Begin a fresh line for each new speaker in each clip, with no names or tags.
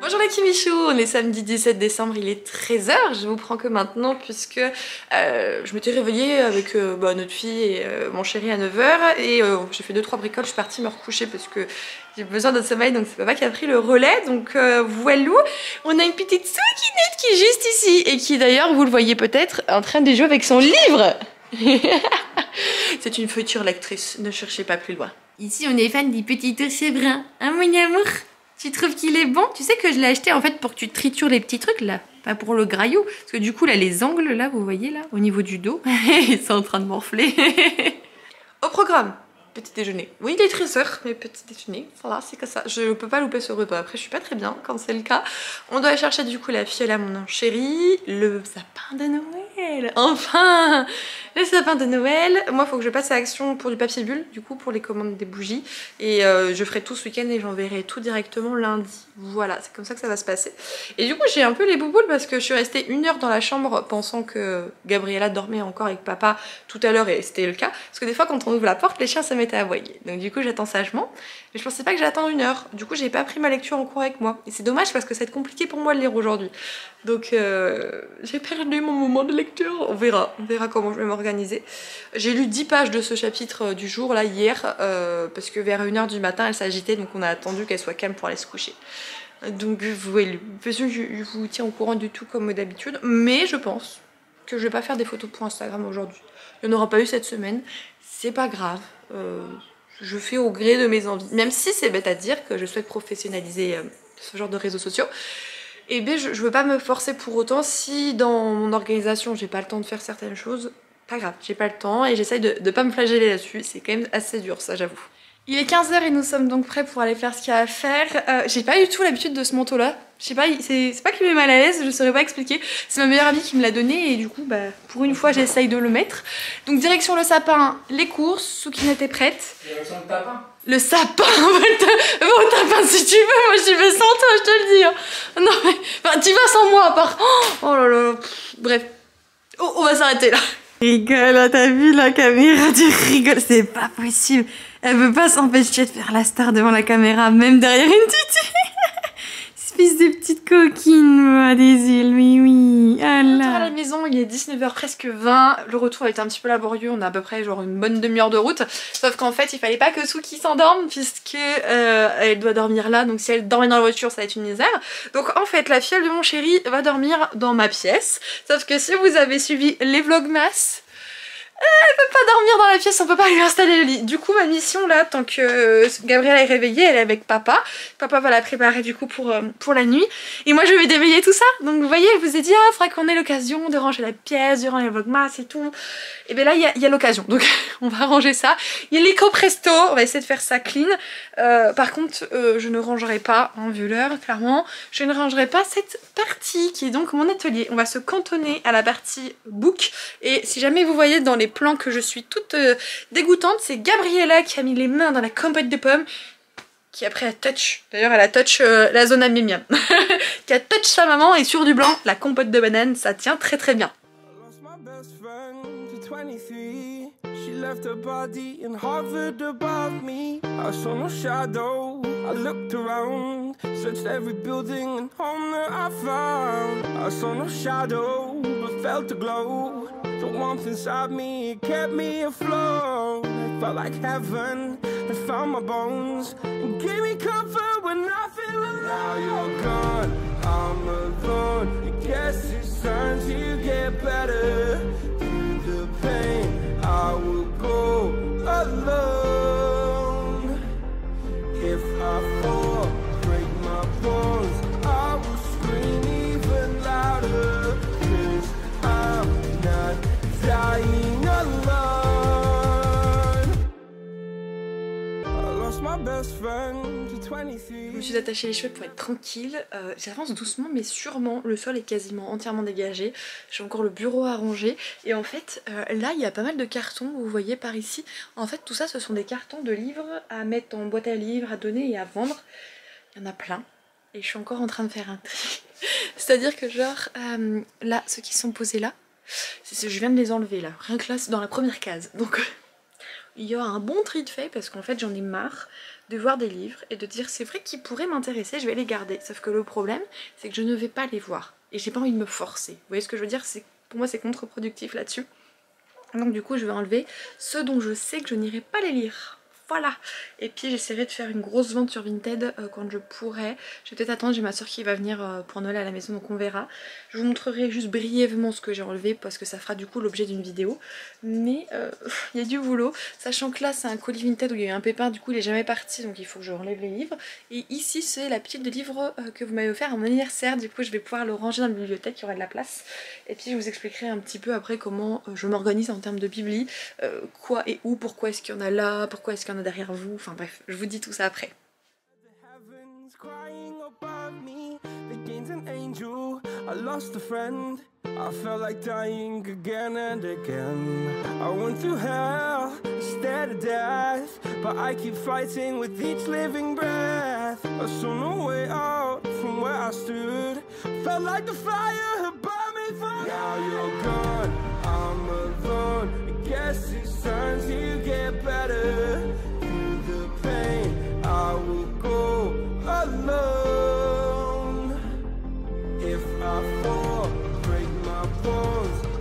Bonjour les Kimichou, on est samedi 17 décembre, il est 13 h. Je vous prends que maintenant puisque je m'étais réveillée avec notre fille et mon chéri à 9 h et j'ai fait 2-3 bricoles, je suis partie me recoucher parce que j'ai besoin de sommeil, donc c'est papa qui a pris le relais. Donc voilà, on a une petite souquinette qui est juste ici et qui d'ailleurs, vous le voyez peut-être, est en train de jouer avec son livre. C'est une future lectrice, ne cherchez pas plus loin. Ici on est fan du petit ours brun, hein mon amour? Tu trouves qu'il est bon? Tu sais que je l'ai acheté en fait pour que tu tritures les petits trucs là, pas pour le graillot. Parce que du coup là, les angles là, vous voyez là, au niveau du dos, ils sont en train de morfler. Au programme, petit déjeuner. Oui, il est 13 h, mais petit déjeuner, voilà, c'est que ça. Je peux pas louper ce repas. Après, je suis pas très bien quand c'est le cas. On doit chercher du coup la fiole à mon chéri, le sapin de Noël. Enfin, le sapin de Noël. Moi, il faut que je passe à l'action pour du papier bulle, du coup, pour les commandes des bougies. Et je ferai tout ce week-end et j'enverrai tout directement lundi. Voilà, c'est comme ça que ça va se passer. Et du coup, j'ai un peu les bouboules parce que je suis restée 1 heure dans la chambre pensant que Gabriella dormait encore avec papa tout à l'heure et c'était le cas. Parce que des fois, quand on ouvre la porte, les chiens se mettent à aboyer. Donc du coup, j'attends sagement. Mais je pensais pas que j'attends 1 heure. Du coup, j'ai pas pris ma lecture en cours avec moi. Et c'est dommage parce que ça va être compliqué pour moi de lire aujourd'hui. Donc j'ai perdu mon moment de lecture. On verra comment je vais m'organiser. J'ai lu 10 pages de ce chapitre du jour là hier parce que vers 1 h du matin elle s'agitait, donc on a attendu qu'elle soit calme pour aller se coucher. Donc voilà, je vous tiens au courant du tout comme d'habitude, mais je pense que je vais pas faire des photos pour Instagram aujourd'hui. Il n'y en aura pas eu cette semaine, c'est pas grave. Je fais au gré de mes envies, même si c'est bête à dire que je souhaite professionnaliser ce genre de réseaux sociaux. Et bien je veux pas me forcer pour autant. Si dans mon organisation j'ai pas le temps de faire certaines choses, pas grave, j'ai pas le temps et j'essaye de pas me flageller là-dessus. C'est quand même assez dur, ça j'avoue. Il est 15 h et nous sommes donc prêts pour aller faire ce qu'il y a à faire. J'ai pas du tout l'habitude de ce manteau là. Je sais pas, c'est pas qu'il me met mal à l'aise, je saurais pas expliquer. C'est ma meilleure amie qui me l'a donné et du coup bah, pour une fois j'essaye de le mettre. Donc direction le sapin, les courses, Soukinette est prête.
Direction le tapin.
Le sapin, va au tapin si tu veux, moi j'y vais sans toi, je te le dis. Hein. Non mais, enfin tu vas sans moi à part. Oh là là, bref. Oh, on va s'arrêter là. Rigole, t'as vu la caméra, tu rigoles, c'est pas possible. Elle veut pas s'empêcher de faire la star devant la caméra, même derrière une tutu. Espèce de petite coquine, moi, des îles, oui. Ah là. Retour à la maison, il est 19 h presque 20. Le retour a été un petit peu laborieux, on a à peu près genre une bonne demi-heure de route. Sauf qu'en fait, il fallait pas que Souki s'endorme puisque elle doit dormir là. Donc si elle dormait dans la voiture, ça va être une misère. Donc en fait, la fiole de mon chéri va dormir dans ma pièce. Sauf que si vous avez suivi les vlogmas, elle peut pas dormir dans la pièce, on peut pas lui installer le lit. Du coup ma mission là, tant que Gabriella est réveillée, elle est avec papa. Papa va la préparer du coup pour la nuit. Et moi je vais déveiller tout ça. Donc vous voyez, je vous ai dit, il faudra qu'on ait l'occasion de ranger la pièce durant les vlogmas et tout. Et bien là il y a l'occasion, donc on va ranger ça. Il y a l'éco presto, on va essayer de faire ça clean. Par contre je ne rangerai pas, hein, vu l'heure clairement, je ne rangerai pas cette partie qui est donc mon atelier. On va se cantonner à la partie book. Et si jamais vous voyez dans les plans que je suis toute dégoûtante, c'est Gabriella qui a mis les mains dans la compote de pommes, qui après a touch, d'ailleurs elle a touch la zone amémium, qui a touch sa maman, et sur du blanc, la compote de banane, ça tient très très bien.
She left her body and hovered above me. I saw no shadow. I looked around, searched every building and home that I found. I saw no shadow, but felt a glow. The warmth inside me, it kept me afloat. It felt like heaven had found my bones and gave me comfort when I feel alone. Now you're gone, I'm alone. I guess it's time to get better. Through the pain I will go alone. If I fall, break my bones, I will scream even louder. 'Cause I'm not dying alone. I lost my best friend to 23.
Je me suis attachée les cheveux pour être tranquille. J'avance doucement mais sûrement. Le sol est quasiment entièrement dégagé. J'ai encore le bureau à ranger. Et en fait, là il y a pas mal de cartons, vous voyez par ici. En fait tout ça ce sont des cartons de livres à mettre en boîte à livres, à donner et à vendre. Il y en a plein. Et je suis encore en train de faire un tri. C'est-à-dire que genre, là, ceux qui sont posés là, je viens de les enlever là. Rien que là, c'est dans la première case. Donc il y aura un bon tri de fait parce qu'en fait j'en ai marre de voir des livres et de dire c'est vrai qu'ils pourraient m'intéresser, je vais les garder. Sauf que le problème c'est que je ne vais pas les voir et j'ai pas envie de me forcer. Vous voyez ce que je veux dire? Pour moi c'est contre-productif là-dessus. Donc du coup je vais enlever ceux dont je sais que je n'irai pas les lire. Voilà. Et puis j'essaierai de faire une grosse vente sur Vinted quand je pourrai. Je vais peut-être attendre, j'ai ma soeur qui va venir pour Noël à la maison, donc on verra. Je vous montrerai juste brièvement ce que j'ai enlevé parce que ça fera du coup l'objet d'une vidéo. Mais il y a du boulot, sachant que là c'est un colis Vinted où il y a eu un pépin, du coup il est jamais parti, donc il faut que je enlève les livres. Et ici c'est la pile de livres que vous m'avez offert à mon anniversaire, du coup je vais pouvoir le ranger dans la bibliothèque, il y aura de la place. Et puis je vous expliquerai un petit peu après comment je m'organise en termes de bibli, quoi et où, pourquoi est-ce qu'il y en a là, pourquoi est-ce qu'il y en a derrière vous, enfin bref, je vous dis tout ça après.
I felt like dying again and again. I went through hell instead of death, but I keep fighting with each living breath. I saw no way out from where I stood. Felt like the fire had burned me through. Now you're gone, I'm alone. I guess it's time to get better. Through the pain, I will go alone. If I fall,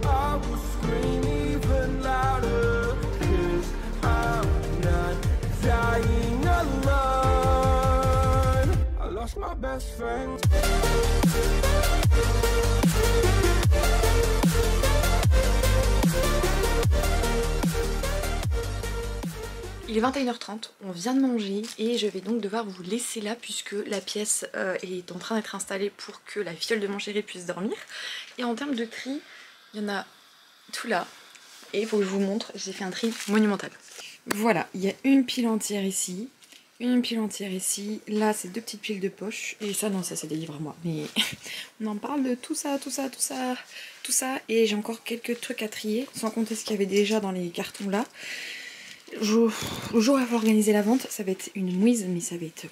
I will scream even louder, 'cause I'm not dying alone. I lost my best friend.
Il est 21h30, on vient de manger et je vais donc devoir vous laisser là puisque la pièce est en train d'être installée pour que la fiole de mon chéri puisse dormir. Et en termes de tri, il y en a tout là. Et il faut que je vous montre, j'ai fait un tri monumental. Voilà, il y a une pile entière ici, une pile entière ici. Là c'est deux petites piles de poche. Et ça non, ça c'est des livres à moi. Mais on en parle de tout ça, tout ça, tout ça, tout ça. Et j'ai encore quelques trucs à trier, sans compter ce qu'il y avait déjà dans les cartons là. Le jour où il va organiser la vente, ça va être une mouise, mais ça va être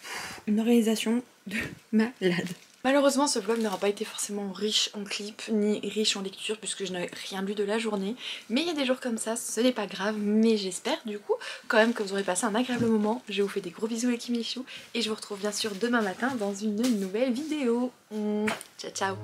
une organisation de malade. Malheureusement ce vlog n'aura pas été forcément riche en clips ni riche en lecture puisque je n'ai rien lu de la journée. Mais il y a des jours comme ça, ce n'est pas grave, mais j'espère du coup quand même que vous aurez passé un agréable moment. Je vous fais des gros bisous les Kimichou et je vous retrouve bien sûr demain matin dans une nouvelle vidéo. Ciao ciao.